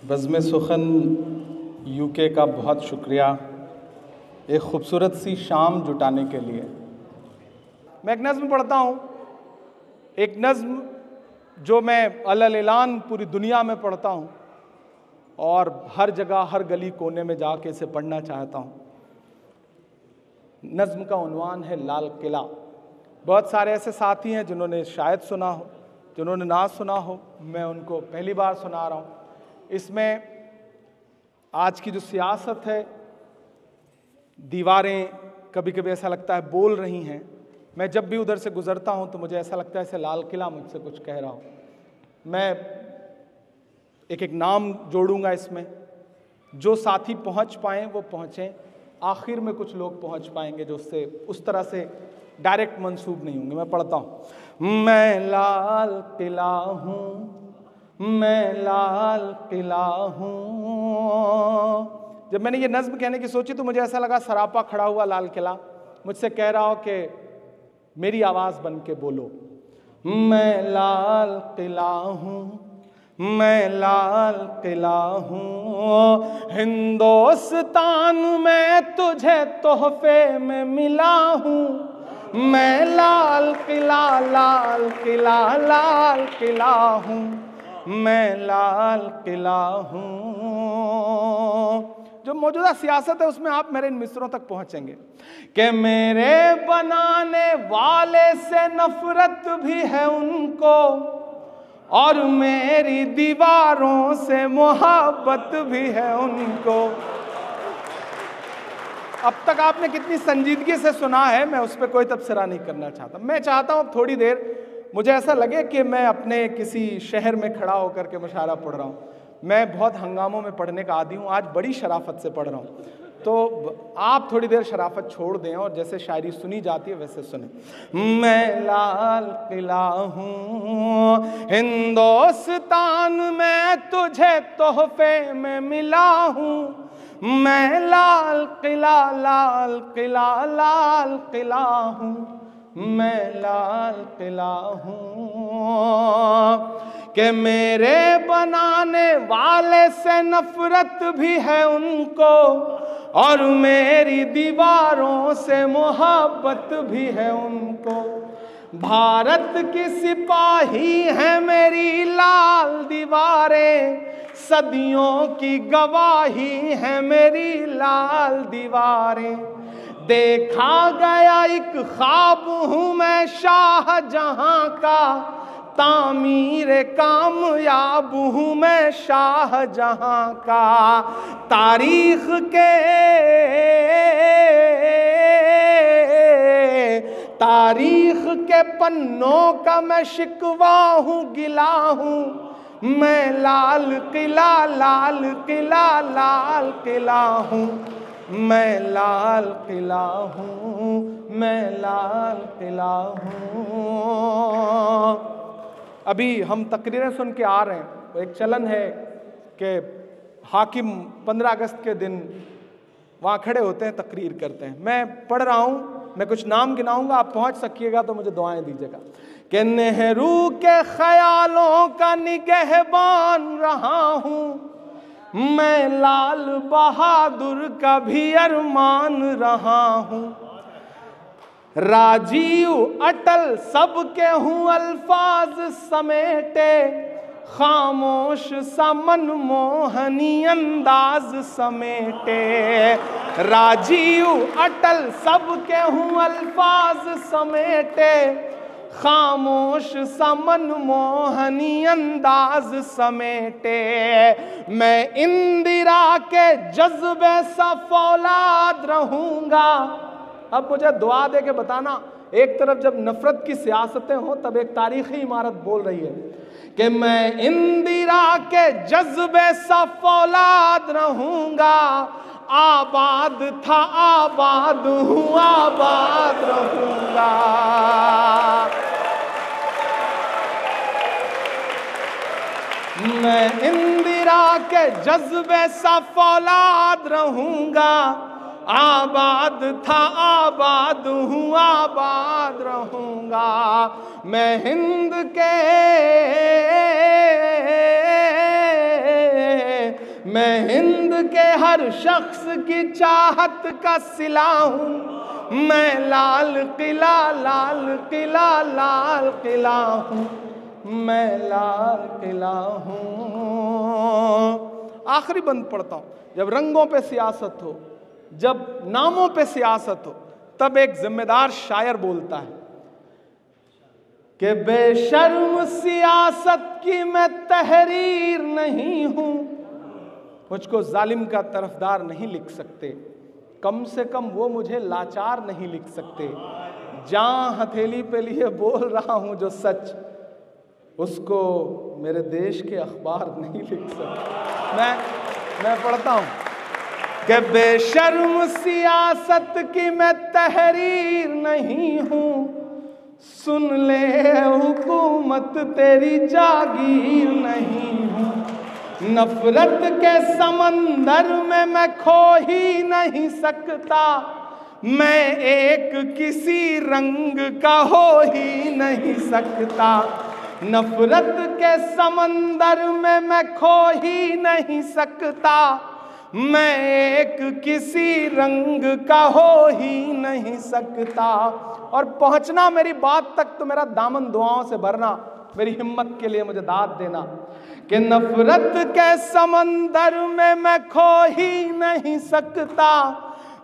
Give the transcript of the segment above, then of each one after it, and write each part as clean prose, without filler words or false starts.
बज़्म सुखन यूके का बहुत शुक्रिया एक ख़ूबसूरत सी शाम जुटाने के लिए। मैं एक नज़्म पढ़ता हूँ, एक नज़्म जो मैं अलल-ऐलान पूरी दुनिया में पढ़ता हूँ और हर जगह हर गली कोने में जाके इसे पढ़ना चाहता हूँ। नज़्म का उन्वान है लाल किला। बहुत सारे ऐसे साथी हैं जिन्होंने शायद सुना हो, जिन्होंने ना सुना हो, मैं उनको पहली बार सुना रहा हूँ। इसमें आज की जो सियासत है, दीवारें कभी कभी ऐसा लगता है बोल रही हैं। मैं जब भी उधर से गुजरता हूं तो मुझे ऐसा लगता है ऐसे लाल किला मुझसे कुछ कह रहा हो। मैं एक एक नाम जोड़ूंगा इसमें, जो साथी पहुंच पाएँ वो पहुंचें। आखिर में कुछ लोग पहुंच पाएंगे जो उससे उस तरह से डायरेक्ट मंसूब नहीं होंगे। मैं पढ़ता हूं। मैं लाल किला हूँ, मैं लाल किला हूँ। जब मैंने ये नज़्म कहने की सोची तो मुझे ऐसा लगा सरापा खड़ा हुआ लाल किला मुझसे कह रहा हो कि मेरी आवाज़ बन के बोलो। मैं लाल किला हूँ, मैं लाल किला हूँ, हिंदुस्तान में तुझे तोहफे में मिला हूँ। मैं लाल किला, लाल किला, लाल किला हूँ, मैं लाल किला हूँ। जो मौजूदा सियासत है उसमें आप मेरे इन मिसरों तक पहुंचेंगे कि मेरे बनाने वाले से नफरत भी है उनको और मेरी दीवारों से मोहब्बत भी है उनको। अब तक आपने कितनी संजीदगी से सुना है, मैं उस पर कोई तबसरा नहीं करना चाहता। मैं चाहता हूँ थोड़ी देर मुझे ऐसा लगे कि मैं अपने किसी शहर में खड़ा होकर के मुशायरा पढ़ रहा हूँ। मैं बहुत हंगामों में पढ़ने का आदी हूँ, आज बड़ी शराफत से पढ़ रहा हूँ, तो आप थोड़ी देर शराफत छोड़ दें और जैसे शायरी सुनी जाती है वैसे सुने। मैं लाल किला हूँ, हिंदुस्तान में तुझे तोहफे में मिला हूँ। मैं लाल किला, लाल किला, लाल किला हूँ, मैं लाल किला हूँ कि मेरे बनाने वाले से नफरत भी है उनको और मेरी दीवारों से मोहब्बत भी है उनको। भारत की सिपाही है मेरी लाल दीवारें, सदियों की गवाही है मेरी लाल दीवारें। देखा गया एक ख्वाब हूँ मैं शाहजहां का, तामीर कामयाब हूँ मैं शाहजहां का। तारीख के पन्नों का मैं शिकवा हूँ, गिला हूँ। मैं लाल किला, लाल किला, लाल किला हूँ, मैं लाल किला हूँ, मैं लाल किला हूँ। अभी हम तकरीरें सुन के आ रहे हैं, एक चलन है कि हाकिम 15 अगस्त के दिन वहाँ खड़े होते हैं, तकरीर करते हैं। मैं पढ़ रहा हूँ, मैं कुछ नाम गिनाऊंगा, आप पहुँच सकिएगा तो मुझे दुआएं दीजिएगा। कि नेहरू के ख्यालों का निगहबान रहा हूँ, मैं लाल बहादुर का भी अरमान रहा हूँ। राजीव अटल सबके हूँ अल्फाज समेटे, खामोश सा मनमोहनी अंदाज समेटे। राजीव अटल सबके हूँ अल्फाज समेटे, खामोश सा मनमोहनी अंदाज समेटे। मैं इंदिरा के जज्बे सा फौलाद रहूंगा। अब मुझे दुआ दे के बताना, एक तरफ जब नफरत की सियासतें हो तब एक तारीखी इमारत बोल रही है कि मैं इंदिरा के जज्बे सा फौलाद रहूंगा। आबाद था आबाद हूँ, आबाद रहूंगा। मैं इंदिरा के जज्बे सा फौलाद रहूंगा। आबाद था आबाद हूँ आबाद रहूँगा। मैं हिंद के हर शख्स की चाहत का सिला हूँ। मैं लाल किला हूँ, मैं लाल किला हूँ। आखिरी बंद पढ़ता हूँ। जब रंगों पे सियासत हो, जब नामों पे सियासत हो, तब एक जिम्मेदार शायर बोलता है कि बेशर्म सियासत की मैं तहरीर नहीं हूं, मुझको जालिम का तरफदार नहीं लिख सकते, कम से कम वो मुझे लाचार नहीं लिख सकते। जहां हथेली पे लिए बोल रहा हूं जो सच, उसको मेरे देश के अखबार नहीं लिख सकते। मैं पढ़ता हूं कि बेशर्म सियासत की मैं तहरीर नहीं हूं, सुन ले हुकूमत तेरी जागीर नहीं हूं। नफरत के समंदर में मैं खो ही नहीं सकता, मैं एक किसी रंग का हो ही नहीं सकता। नफरत के समंदर में मैं खो ही नहीं सकता, मैं एक किसी रंग का हो ही नहीं सकता। और पहुंचना मेरी बात तक तो मेरा दामन दुआओं से भरना, मेरी हिम्मत के लिए मुझे दाद देना कि नफरत के समंदर में मैं खो ही नहीं सकता,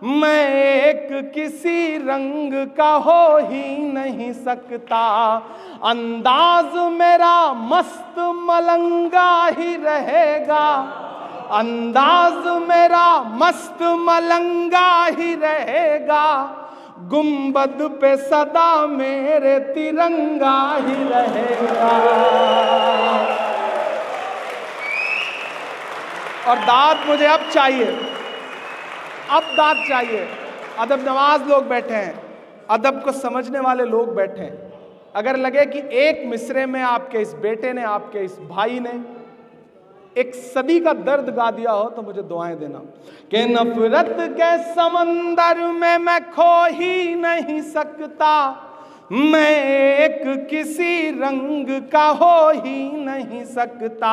मैं एक किसी रंग का हो ही नहीं सकता। अंदाज मेरा मस्त मलंगा ही रहेगा, अंदाज मेरा मस्त मलंगा ही रहेगा, गुंबद पे सदा मेरे तिरंगा ही रहेगा। और दाद मुझे अब चाहिए, अब दाद चाहिए। अदब नवाज लोग बैठे हैं, अदब को समझने वाले लोग बैठे हैं। अगर लगे कि एक मिसरे में आपके इस बेटे ने, आपके इस भाई ने एक सदी का दर्द गा दिया हो तो मुझे दुआएं देना कि नफरत के समंदर में मैं खो ही नहीं सकता, मैं एक किसी रंग का हो ही नहीं सकता।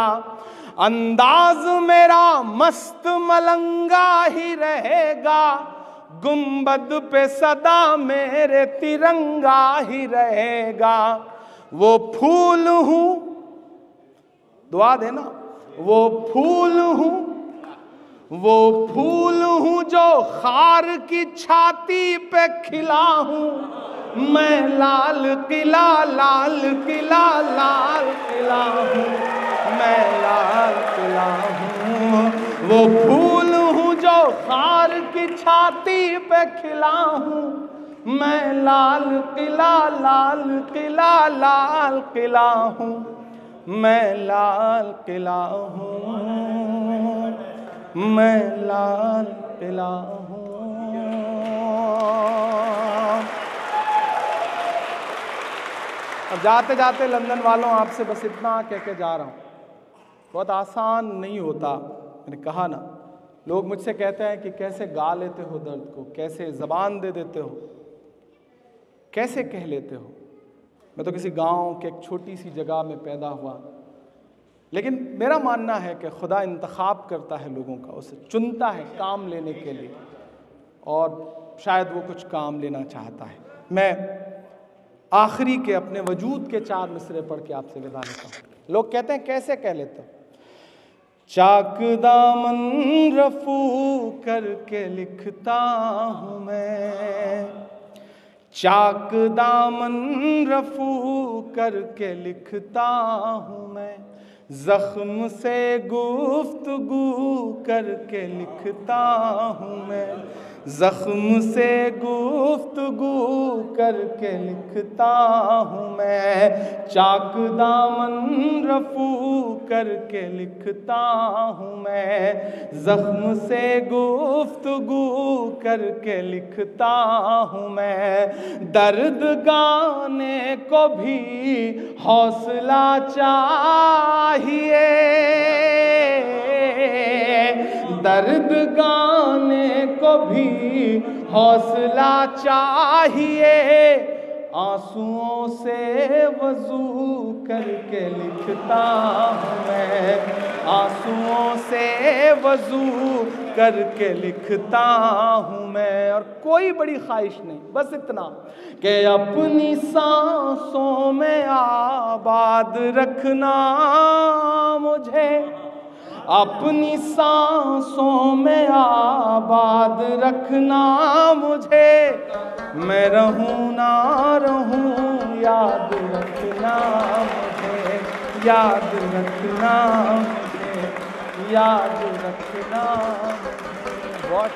अंदाज मेरा मस्त मलंगा ही रहेगा, गुंबद पे सदा मेरे तिरंगा ही रहेगा। वो फूल हूं, दुआ देना, वो फूल हूं, वो फूल हूं जो खार की छाती पे खिला हूं, मैं लाल किला हूं, मैं लाल किला हूं। वो फूल हूं जो खार की छाती पे खिला हूं, मैं लाल किला हूं, मैं लाल किला हूँ, मैं लाल किला हूँ। अब जाते जाते लंदन वालों, आपसे बस इतना कह के जा रहा हूँ, बहुत आसान नहीं होता। मैंने कहा ना, लोग मुझसे कहते हैं कि कैसे गा लेते हो दर्द को, कैसे ज़बान दे देते हो, कैसे कह लेते हो। मैं तो किसी गांव के एक छोटी सी जगह में पैदा हुआ, लेकिन मेरा मानना है कि खुदा इंतखाब करता है लोगों का, उसे चुनता है काम लेने के लिए, और शायद वो कुछ काम लेना चाहता है। मैं आखिरी के अपने वजूद के 4 मिसरे पढ़ के आपसे विदा लेता हूँ। लोग कहते हैं कैसे कह लेते हो? चाक दामन रफू करके लिखता हूँ मैं, चाक दामन रफू करके लिखता हूँ मैं, जख्म से गुफ्तगू करके लिखता हूँ मैं, जख्म से गुफ्तगू करके लिखता हूँ मैं, चाक दामन रफू करके लिखता हूँ मैं, जख्म से गुफ्तगू करके लिखता हूँ मैं। दर्द गाने को भी हौसला चाहिए, दर्द गाने को भी हौसला चाहिए, आंसुओं से वजू करके लिखता हूँ मैं, आंसुओं से वजू करके लिखता हूँ मैं। और कोई बड़ी ख्वाहिश नहीं, बस इतना कि अपनी सांसों में आबाद रखना मुझे, अपनी सांसों में आबाद रखना मुझे, मैं रहूं ना रहूं याद रखना मुझे, याद रखना मुझे, याद रखना मुझे। बहुत